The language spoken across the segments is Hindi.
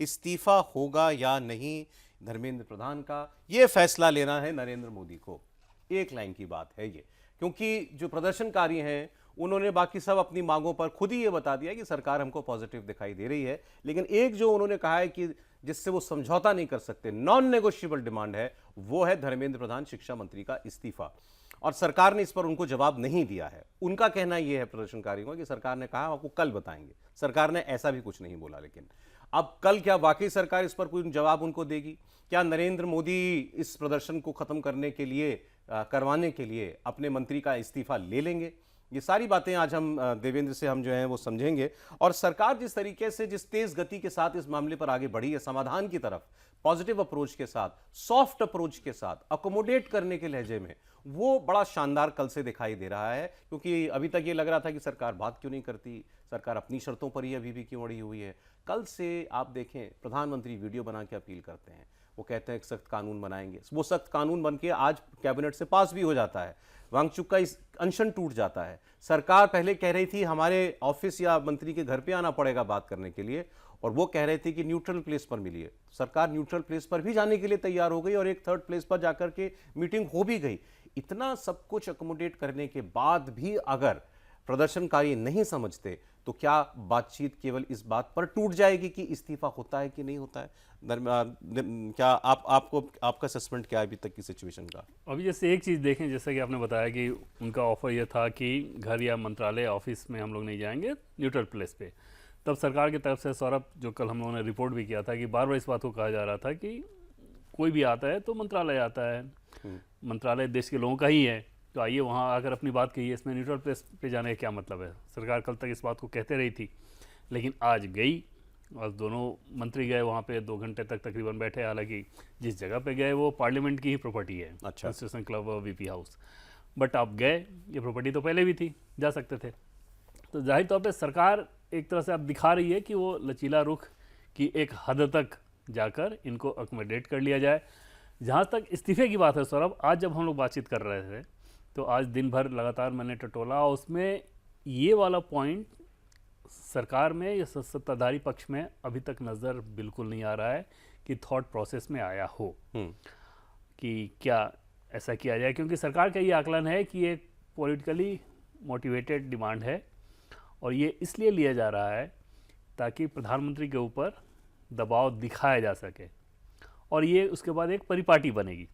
इस्तीफा होगा या नहीं धर्मेंद्र प्रधान का, यह फैसला लेना है नरेंद्र मोदी को। एक लाइन की बात है ये, क्योंकि जो प्रदर्शनकारी हैं उन्होंने बाकी सब अपनी मांगों पर खुद ही ये बता दिया कि सरकार हमको पॉजिटिव दिखाई दे रही है, लेकिन एक जो उन्होंने कहा है कि जिससे वो समझौता नहीं कर सकते, नॉन नेगोशिएबल डिमांड है, वो है धर्मेंद्र प्रधान शिक्षा मंत्री का इस्तीफा। और सरकार ने इस पर उनको जवाब नहीं दिया है। उनका कहना यह है प्रदर्शनकारियों का कि सरकार ने कहा आपको कल बताएंगे, सरकार ने ऐसा भी कुछ नहीं बोला। लेकिन अब कल क्या वाकई सरकार इस पर कोई जवाब उनको देगी? क्या नरेंद्र मोदी इस प्रदर्शन को खत्म करने के लिए, करवाने के लिए अपने मंत्री का इस्तीफा ले लेंगे? ये सारी बातें आज हम देवेंद्र से हम जो हैं वो समझेंगे। और सरकार जिस तरीके से, जिस तेज गति के साथ इस मामले पर आगे बढ़ी है समाधान की तरफ, पॉजिटिव अप्रोच के साथ, सॉफ्ट अप्रोच के साथ, अकोमोडेट करने के लहजे में, वो बड़ा शानदार कल से दिखाई दे रहा है। क्योंकि अभी तक ये लग रहा था कि सरकार बात क्यों नहीं करती, सरकार अपनी शर्तों पर ही अभी भी क्यों अड़ी हुई है। कल से आप देखें प्रधानमंत्री वीडियो बना के अपील करते हैं, वो कहते हैं एक सख्त कानून बनाएंगे, वो सख्त कानून बन के आज कैबिनेट से पास भी हो जाता है, वांगचुक का इस अनशन टूट जाता है। सरकार पहले कह रही थी हमारे ऑफिस या मंत्री के घर पे आना पड़ेगा बात करने के लिए, और वो कह रहे थे कि न्यूट्रल प्लेस पर मिलिए। सरकार न्यूट्रल प्लेस पर भी जाने के लिए तैयार हो गई और एक थर्ड प्लेस पर जाकर के मीटिंग हो भी गई। इतना सब कुछ अकोमोडेट करने के बाद भी अगर प्रदर्शनकारी नहीं समझते तो क्या बातचीत केवल इस बात पर टूट जाएगी कि इस्तीफा होता है कि नहीं होता है? क्या आपका असेसमेंट क्या है अभी तक की सिचुएशन का? अभी जैसे एक चीज़ देखें, जैसा कि आपने बताया कि उनका ऑफर यह था कि घर या मंत्रालय ऑफिस में हम लोग नहीं जाएंगे, न्यूट्रल प्लेस पे। तब सरकार की तरफ से सौरभ, जो कल हम लोगों ने रिपोर्ट भी किया था, कि बार बार इस बात को कहा जा रहा था कि कोई भी आता है तो मंत्रालय आता है, मंत्रालय देश के लोगों का ही है, तो आइए वहाँ आकर अपनी बात कहिए, इसमें न्यूट्रल प्लेस पे जाने का क्या मतलब है। सरकार कल तक इस बात को कहते रही थी, लेकिन आज गई और दोनों मंत्री गए वहाँ पे 2 घंटे तक तकरीबन बैठे। हालांकि जिस जगह पे गए वो पार्लियामेंट की ही प्रॉपर्टी है, कॉन्स्टिट्यूशन क्लब और वीपी हाउस, बट आप गए, ये प्रॉपर्टी तो पहले भी थी, जा सकते थे। तो जाहिर तौर पर सरकार एक तरह से अब दिखा रही है कि वो लचीला रुख की एक हद तक जाकर इनको अकोमोडेट कर लिया जाए। जहाँ तक इस्तीफे की बात है सौरभ, आज जब हम लोग बातचीत कर रहे थे तो आज दिन भर लगातार मैंने टटोला, उसमें ये वाला पॉइंट सरकार में या सत्ताधारी पक्ष में अभी तक नज़र बिल्कुल नहीं आ रहा है कि थॉट प्रोसेस में आया हो कि क्या ऐसा किया जाए। क्योंकि सरकार का ये आकलन है कि ये पॉलिटिकली मोटिवेटेड डिमांड है और ये इसलिए लिया जा रहा है ताकि प्रधानमंत्री के ऊपर दबाव दिखाया जा सके, और ये उसके बाद एक परिपाटी बनेगी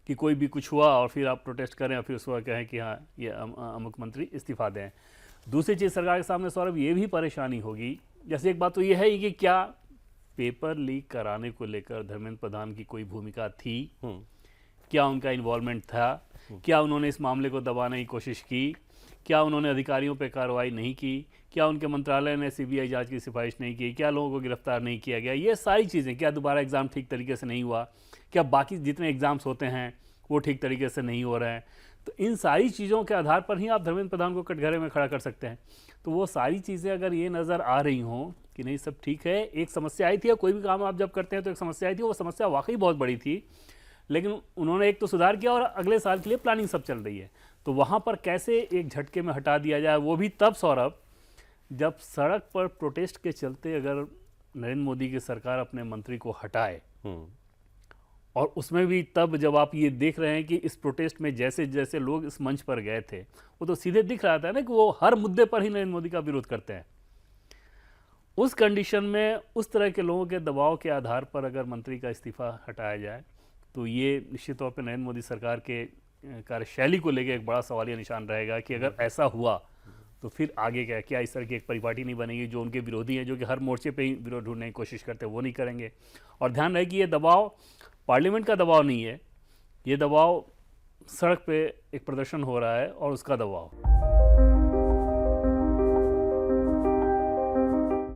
कि कोई भी कुछ हुआ और फिर आप प्रोटेस्ट करें और फिर उसके बाद कहें कि हाँ ये अमुक मंत्री इस्तीफा दें। दूसरी चीज़ सरकार के सामने सौरभ ये भी परेशानी होगी, जैसे एक बात तो ये है कि क्या पेपर लीक कराने को लेकर धर्मेंद्र प्रधान की कोई भूमिका थी, क्या उनका इन्वॉल्वमेंट था, क्या उन्होंने इस मामले को दबाने की कोशिश की, क्या उन्होंने अधिकारियों पर कार्रवाई नहीं की, क्या उनके मंत्रालय ने सीबीआई जांच की सिफारिश नहीं की, क्या लोगों को गिरफ्तार नहीं किया गया, ये सारी चीज़ें, क्या दोबारा एग्ज़ाम ठीक तरीके से नहीं हुआ, क्या बाकी जितने एग्ज़ाम्स होते हैं वो ठीक तरीके से नहीं हो रहे हैं। तो इन सारी चीज़ों के आधार पर ही आप धर्मेंद्र प्रधान को कटघरे में खड़ा कर सकते हैं। तो वो सारी चीज़ें अगर ये नज़र आ रही हों कि नहीं सब ठीक है, एक समस्या आई थी, कोई भी काम आप जब करते हैं तो एक समस्या आई थी, वो समस्या वाकई बहुत बड़ी थी, लेकिन उन्होंने एक तो सुधार किया और अगले साल के लिए प्लानिंग सब चल रही है। तो वहाँ पर कैसे एक झटके में हटा दिया जाए, वो भी तब सौरभ जब सड़क पर प्रोटेस्ट के चलते अगर नरेंद्र मोदी की सरकार अपने मंत्री को हटाए, और उसमें भी तब जब आप ये देख रहे हैं कि इस प्रोटेस्ट में जैसे जैसे लोग इस मंच पर गए थे, वो तो सीधे दिख रहा था ना कि वो हर मुद्दे पर ही नरेंद्र मोदी का विरोध करते हैं। उस कंडीशन में उस तरह के लोगों के दबाव के आधार पर अगर मंत्री का इस्तीफा हटाया जाए तो ये निश्चित तौर पर नरेंद्र मोदी सरकार के कार्यशैली को लेकर एक बड़ा सवालिया निशान रहेगा कि अगर ऐसा हुआ तो फिर आगे क्या इस तरह की एक परिपाटी नहीं बनेगी। जो उनके विरोधी हैं, जो कि हर मोर्चे पे ही विरोध ढूंढने की कोशिश करते हैं, वो नहीं करेंगे। और ध्यान रहे कि ये दबाव पार्लियामेंट का दबाव नहीं है, ये दबाव सड़क पे एक प्रदर्शन हो रहा है और उसका दबाव।